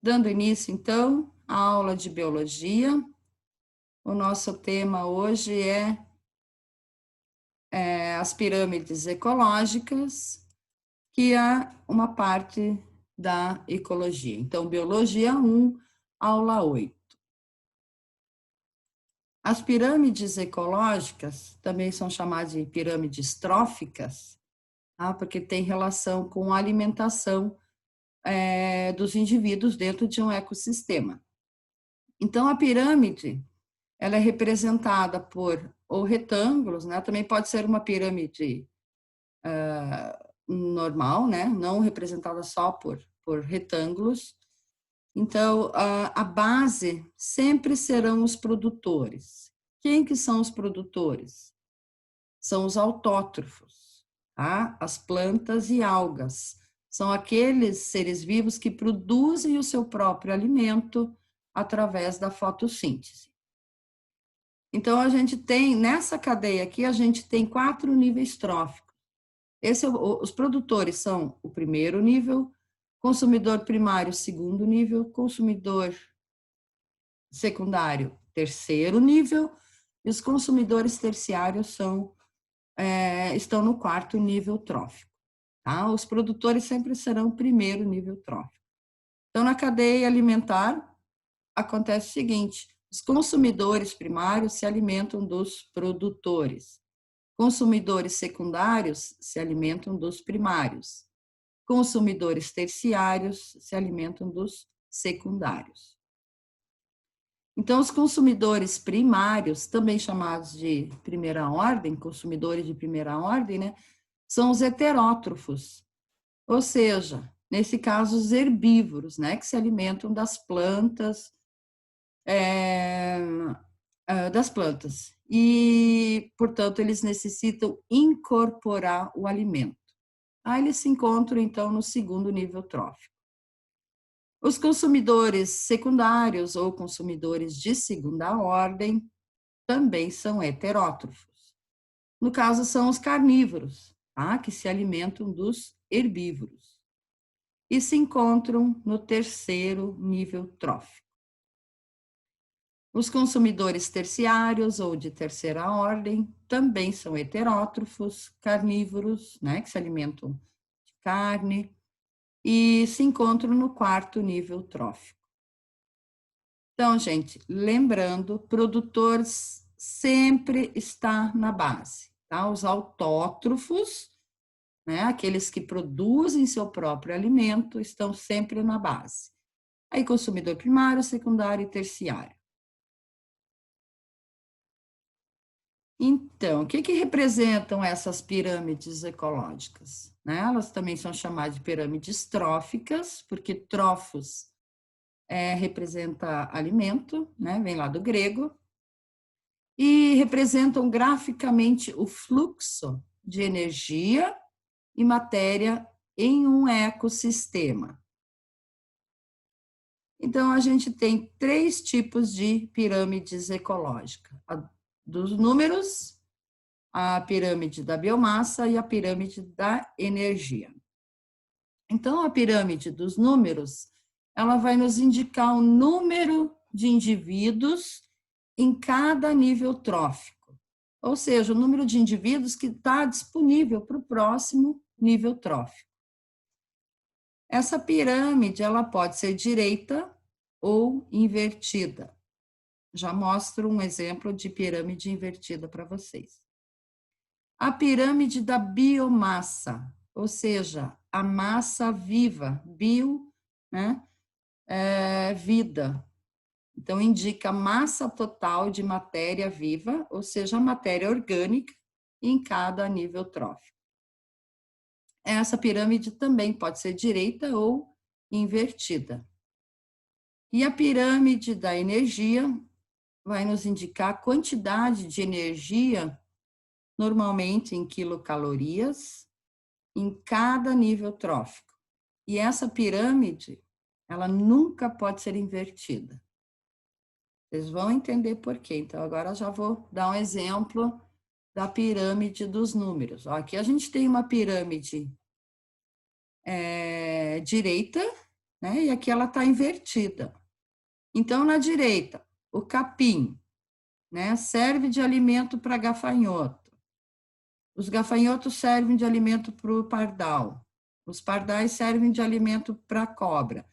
Dando início, então, à aula de biologia. O nosso tema hoje é as pirâmides ecológicas, que é uma parte da ecologia. Então, biologia 1, aula 8. As pirâmides ecológicas também são chamadas de pirâmides tróficas, tá? Porque tem relação com a alimentação dos indivíduos dentro de um ecossistema. Então, a pirâmide, ela é representada por ou retângulos, né? Também pode ser uma pirâmide normal, né? Não representada só por retângulos. Então, a base sempre serão os produtores. Quem que são os produtores? São os autótrofos, tá? As plantas e algas. São aqueles seres vivos que produzem o seu próprio alimento através da fotossíntese. Então, a gente tem, nessa cadeia aqui, a gente tem 4 níveis tróficos. Os produtores são o primeiro nível, consumidor primário, segundo nível, consumidor secundário, terceiro nível, e os consumidores terciários estão no 4º nível trófico. Tá? Os produtores sempre serão o primeiro nível trófico. Então, na cadeia alimentar, acontece o seguinte: os consumidores primários se alimentam dos produtores. Consumidores secundários se alimentam dos primários. Consumidores terciários se alimentam dos secundários. Então, os consumidores primários, também chamados de primeira ordem, consumidores de primeira ordem, né, são os heterótrofos, ou seja, nesse caso, os herbívoros, né, que se alimentam das plantas, e, portanto, eles necessitam incorporar o alimento. Aí eles se encontram, então, no segundo nível trófico. Os consumidores secundários ou consumidores de segunda ordem também são heterótrofos. No caso, são os carnívoros, tá? Que se alimentam dos herbívoros e se encontram no terceiro nível trófico. Os consumidores terciários ou de terceira ordem também são heterótrofos, carnívoros, né, que se alimentam de carne, e se encontram no 4º nível trófico. Então, gente, lembrando, produtor sempre está na base, tá? Os autótrofos, né, aqueles que produzem seu próprio alimento, estão sempre na base. Aí, consumidor primário, secundário e terciário. Então, o que representam essas pirâmides ecológicas? Né? Elas também são chamadas de pirâmides tróficas, porque trófos representa alimento, né? Vem lá do grego, e representam graficamente o fluxo de energia e matéria em um ecossistema. Então, a gente tem 3 tipos de pirâmides ecológicas: a dos números, a pirâmide da biomassa e a pirâmide da energia. Então, a pirâmide dos números, ela vai nos indicar o número de indivíduos em cada nível trófico, ou seja, o número de indivíduos que está disponível para o próximo nível trófico. Essa pirâmide, ela pode ser direita ou invertida. Já mostro um exemplo de pirâmide invertida para vocês. A pirâmide da biomassa, ou seja, a massa viva, bio, né, vida. Então, indica a massa total de matéria viva, ou seja, a matéria orgânica, em cada nível trófico. Essa pirâmide também pode ser direita ou invertida. E a pirâmide da energia vai nos indicar a quantidade de energia, normalmente em quilocalorias, em cada nível trófico. E essa pirâmide, ela nunca pode ser invertida. Vocês vão entender por quê. Então, agora eu já vou dar um exemplo da pirâmide dos números. Aqui a gente tem uma pirâmide direita, né? E aqui ela está invertida. Então, na direita, o capim, né? Serve de alimento para gafanhoto. Os gafanhotos servem de alimento para o pardal. Os pardais servem de alimento para a cobra.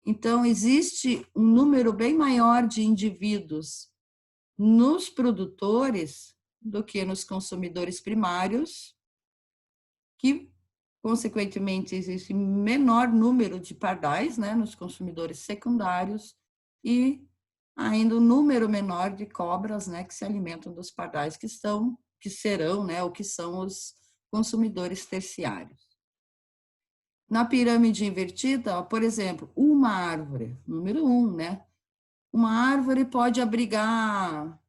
Então, existe um número bem maior de indivíduos nos produtores do que nos consumidores primários, que, consequentemente, existe menor número de pardais, né, nos consumidores secundários e ainda um número menor de cobras, né, que se alimentam dos pardais que serão, né, ou que são os consumidores terciários. Na pirâmide invertida, por exemplo, uma árvore, número 1, né? Uma árvore pode abrigar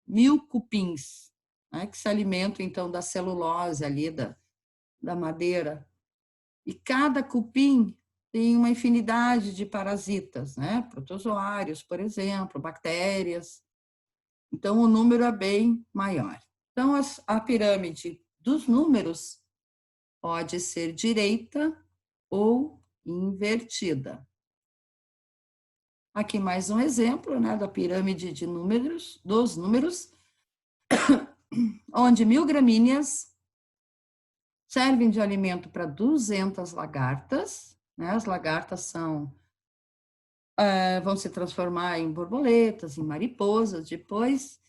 1000 cupins, né, que se alimentam, então, da celulose ali, da madeira. E cada cupim tem uma infinidade de parasitas, né? Protozoários, por exemplo, bactérias. Então, o número é bem maior. Então, a pirâmide dos números pode ser direita ou invertida. Aqui mais um exemplo, né, da pirâmide de números, dos números, onde 1000 gramíneas servem de alimento para 200 lagartas, né? As lagartas vão se transformar em borboletas, em mariposas depois,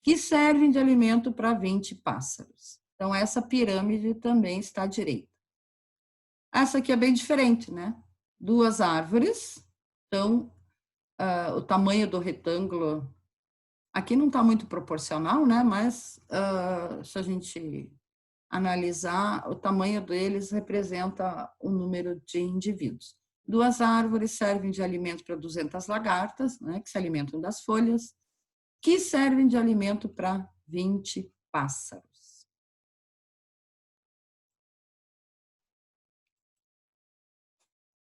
que servem de alimento para 20 pássaros. Então, essa pirâmide também está à direita. Essa aqui é bem diferente, né? 2 árvores, então, o tamanho do retângulo aqui não está muito proporcional, né? Mas se a gente analisar, o tamanho deles representa o número de indivíduos. 2 árvores servem de alimento para 200 lagartas, né, que se alimentam das folhas, que servem de alimento para 20 pássaros.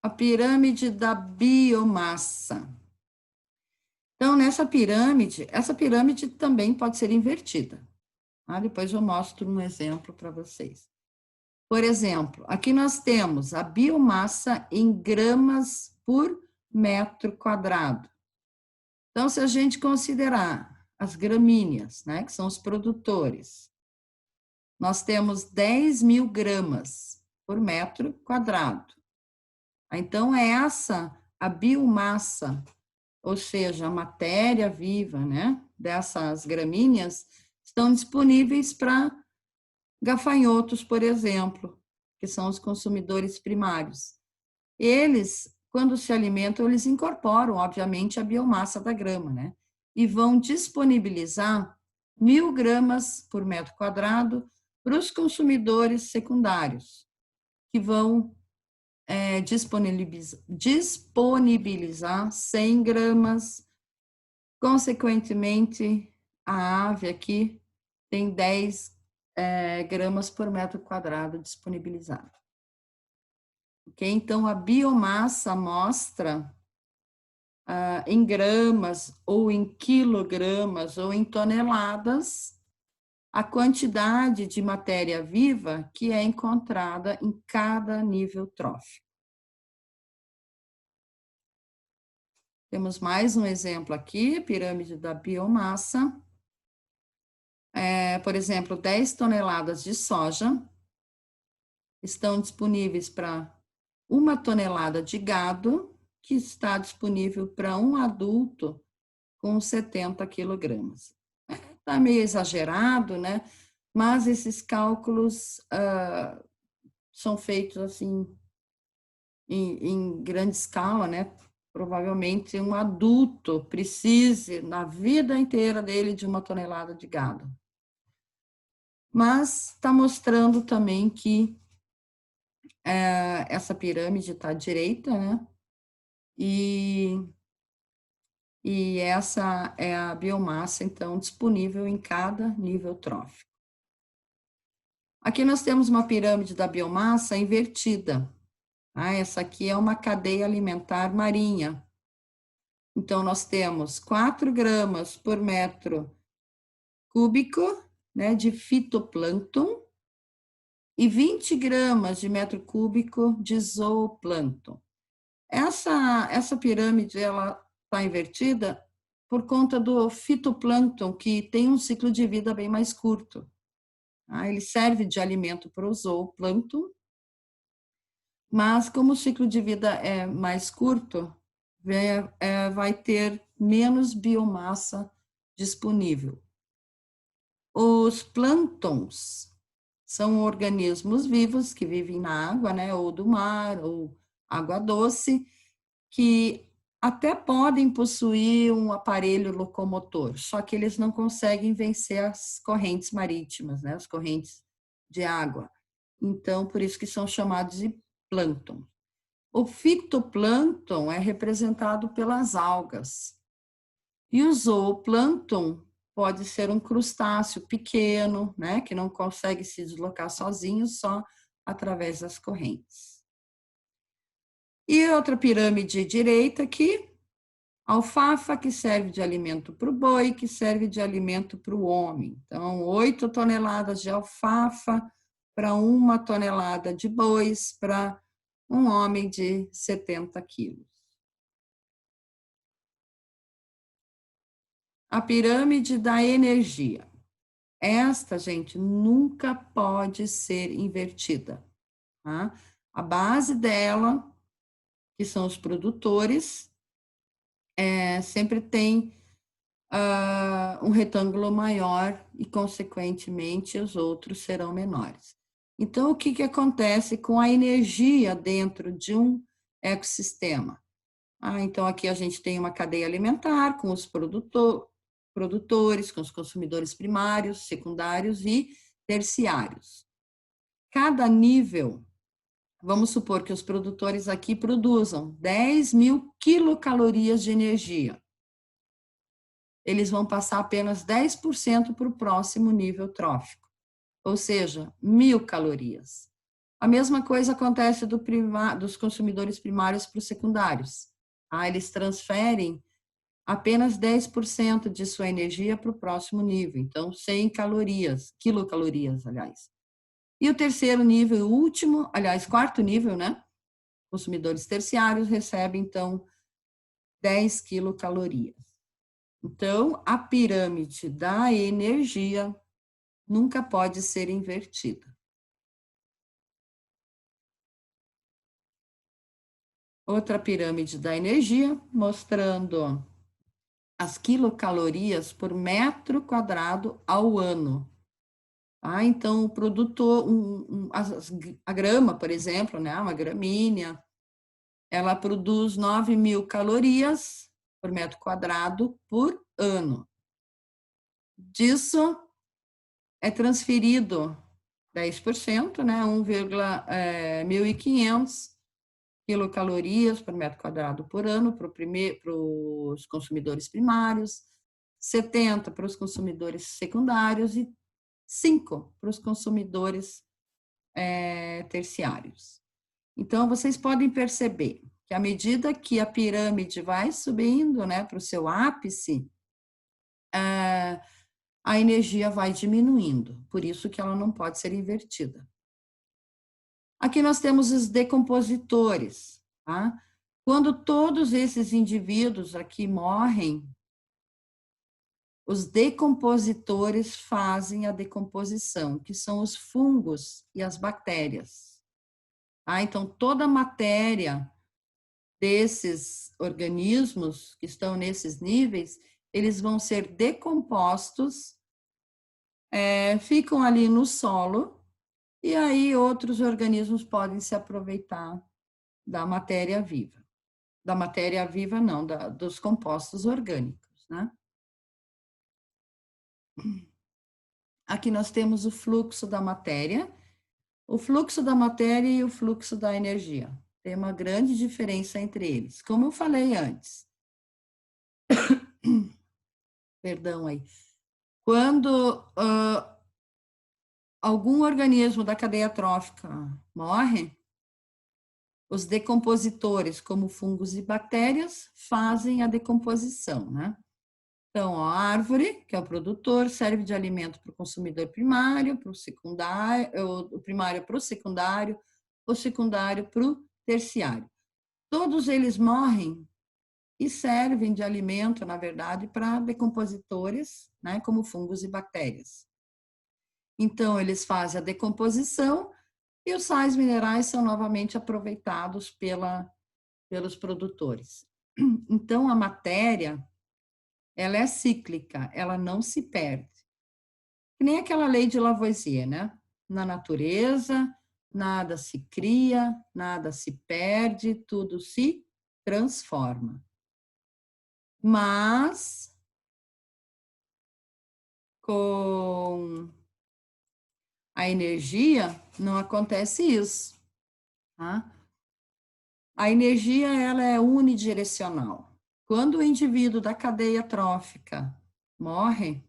A pirâmide da biomassa. Então, essa pirâmide também pode ser invertida. Tá? Depois eu mostro um exemplo para vocês. Por exemplo, aqui nós temos a biomassa em gramas por metro quadrado. Então, se a gente considerar as gramíneas, né, que são os produtores, nós temos 10.000 gramas por metro quadrado. Então, a biomassa, ou seja, a matéria viva, né, dessas gramíneas, estão disponíveis para gafanhotos, por exemplo, que são os consumidores primários. Eles, quando se alimentam, eles incorporam, obviamente, a biomassa da grama, né? E vão disponibilizar 1000 gramas por metro quadrado para os consumidores secundários, que vão disponibilizar 100 gramas. Consequentemente, a ave aqui tem 10 gramas por metro quadrado disponibilizado. Okay? Então, a biomassa mostra em gramas, ou em quilogramas, ou em toneladas, a quantidade de matéria viva que é encontrada em cada nível trófico. Temos mais um exemplo aqui, pirâmide da biomassa. Por exemplo, 10 toneladas de soja estão disponíveis para 1 tonelada de gado, que está disponível para um adulto com 70 quilogramas. Está meio exagerado, né? Mas esses cálculos são feitos assim em grande escala, né? Provavelmente um adulto precise, na vida inteira dele, de 1 tonelada de gado. Mas está mostrando também que essa pirâmide está à direita, né? E essa é a biomassa, então, disponível em cada nível trófico. Aqui nós temos uma pirâmide da biomassa invertida. Essa aqui é uma cadeia alimentar marinha. Então, nós temos 4 gramas por metro cúbico, né, de fitoplâncton e 20 gramas de metro cúbico de zooplâncton. Essa pirâmide, ela está invertida por conta do fitoplâncton, que tem um ciclo de vida bem mais curto. Ele serve de alimento para o zooplâncton, mas como o ciclo de vida é mais curto, vai ter menos biomassa disponível. Os plânctons são organismos vivos que vivem na água, né, ou do mar, ou água doce, que até podem possuir um aparelho locomotor, só que eles não conseguem vencer as correntes marítimas, né, as correntes de água. Então, por isso que são chamados de plâncton. O fitoplâncton é representado pelas algas. E o zooplâncton pode ser um crustáceo pequeno, né, que não consegue se deslocar sozinho, só através das correntes. E outra pirâmide direita aqui, alfafa, que serve de alimento para o boi, que serve de alimento para o homem. Então, 8 toneladas de alfafa para 1 tonelada de bois para um homem de 70 quilos. A pirâmide da energia. Esta, gente, nunca pode ser invertida. Tá? A base dela, que são os produtores, sempre tem um retângulo maior e, consequentemente, os outros serão menores. Então, o que acontece com a energia dentro de um ecossistema? Então, aqui a gente tem uma cadeia alimentar com os produtores, com os consumidores primários, secundários e terciários. Cada nível, vamos supor que os produtores aqui produzam 10.000 quilocalorias de energia. Eles vão passar apenas 10% para o próximo nível trófico, ou seja, 1.000 calorias. A mesma coisa acontece dos consumidores primários para os secundários. Eles transferem apenas 10% de sua energia para o próximo nível, então 100 calorias, quilocalorias, aliás. E o terceiro nível, o último, aliás, quarto nível, né? Consumidores terciários recebem, então, 10 quilocalorias. Então, a pirâmide da energia nunca pode ser invertida. Outra pirâmide da energia, mostrando as quilocalorias por metro quadrado ao ano. Então, o produtor, a grama, por exemplo, né, uma gramínea, ela produz 9.000 calorias por metro quadrado por ano. Disso é transferido 10%, né, 1.500 quilocalorias por metro quadrado por ano para os consumidores primários, 70 para os consumidores secundários e 5 para os consumidores terciários. Então, vocês podem perceber que à medida que a pirâmide vai subindo, né, para o seu ápice, a energia vai diminuindo, por isso que ela não pode ser invertida. Aqui nós temos os decompositores. Tá? Quando todos esses indivíduos aqui morrem, os decompositores fazem a decomposição, que são os fungos e as bactérias. Então, toda a matéria desses organismos que estão nesses níveis, eles vão ser decompostos, ficam ali no solo, e aí outros organismos podem se aproveitar da matéria viva. Da matéria viva, não, dos compostos orgânicos, né? Aqui nós temos o fluxo da matéria e o fluxo da energia. Tem uma grande diferença entre eles. Como eu falei antes, perdão aí, quando algum organismo da cadeia trófica morre, os decompositores, como fungos e bactérias, fazem a decomposição, né? Então, a árvore, que é o produtor, serve de alimento para o consumidor primário, para o secundário, o primário para o secundário para o terciário. todos eles morrem e servem de alimento, na verdade, para decompositores, né, como fungos e bactérias. Então, eles fazem a decomposição e os sais minerais são novamente aproveitados pelos produtores. Então, a matéria, ela é cíclica, ela não se perde. Que nem aquela lei de Lavoisier, né? Na natureza, nada se cria, nada se perde, tudo se transforma. Mas, com a energia, não acontece isso, tá? A energia, ela é unidirecional. Quando o indivíduo da cadeia trófica morre,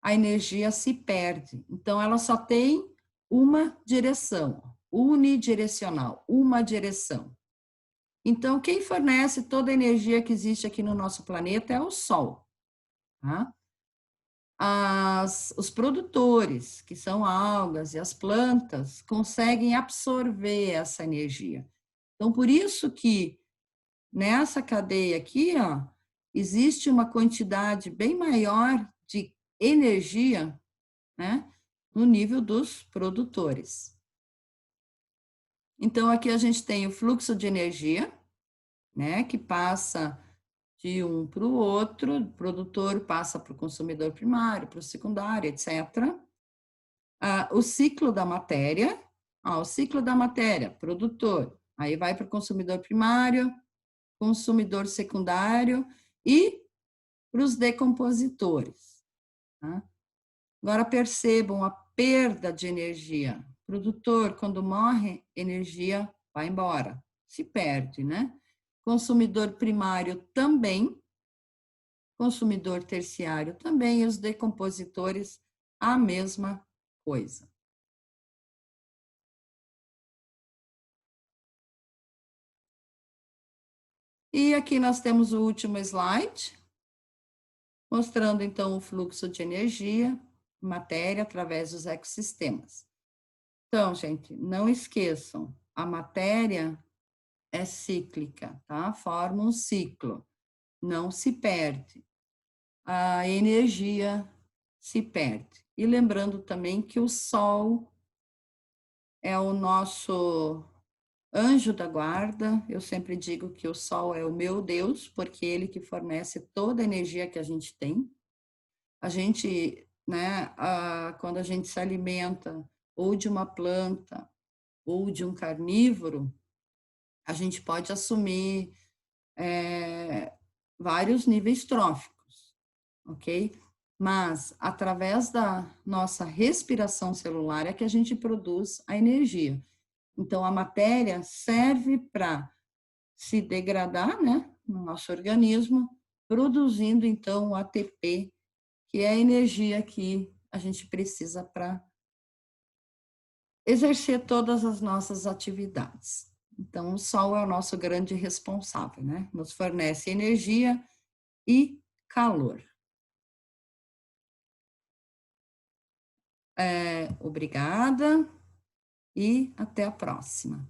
a energia se perde. Então, ela só tem uma direção, unidirecional, uma direção. Então, quem fornece toda a energia que existe aqui no nosso planeta é o Sol. Tá? Os produtores, que são algas e as plantas, conseguem absorver essa energia. Então, por isso que nessa cadeia aqui, ó, existe uma quantidade bem maior de energia, né, no nível dos produtores. Então, aqui a gente tem o fluxo de energia, né, que passa de um para o outro, o produtor passa para o consumidor primário, para o secundário, etc. O ciclo da matéria, o ciclo da matéria, produtor, aí vai para o consumidor primário, consumidor secundário e para os decompositores. Tá? Agora percebam a perda de energia. O produtor, quando morre, energia vai embora, se perde, né? Consumidor primário também, consumidor terciário também, e os decompositores, a mesma coisa. E aqui nós temos o último slide, mostrando então o fluxo de energia, matéria através dos ecossistemas. Então, gente, não esqueçam, a matéria é cíclica, tá? Forma um ciclo, não se perde. A energia se perde. E lembrando também que o Sol é o nosso anjo da guarda. Eu sempre digo que o Sol é o meu Deus, porque ele que fornece toda a energia que a gente tem. A gente, né, quando a gente se alimenta ou de uma planta ou de um carnívoro, a gente pode assumir vários níveis tróficos, ok? Mas através da nossa respiração celular é que a gente produz a energia. Então, a matéria serve para se degradar, né, no nosso organismo, produzindo então o ATP, que é a energia que a gente precisa para exercer todas as nossas atividades. Então, o Sol é o nosso grande responsável, né? Nos fornece energia e calor. Obrigada e até a próxima.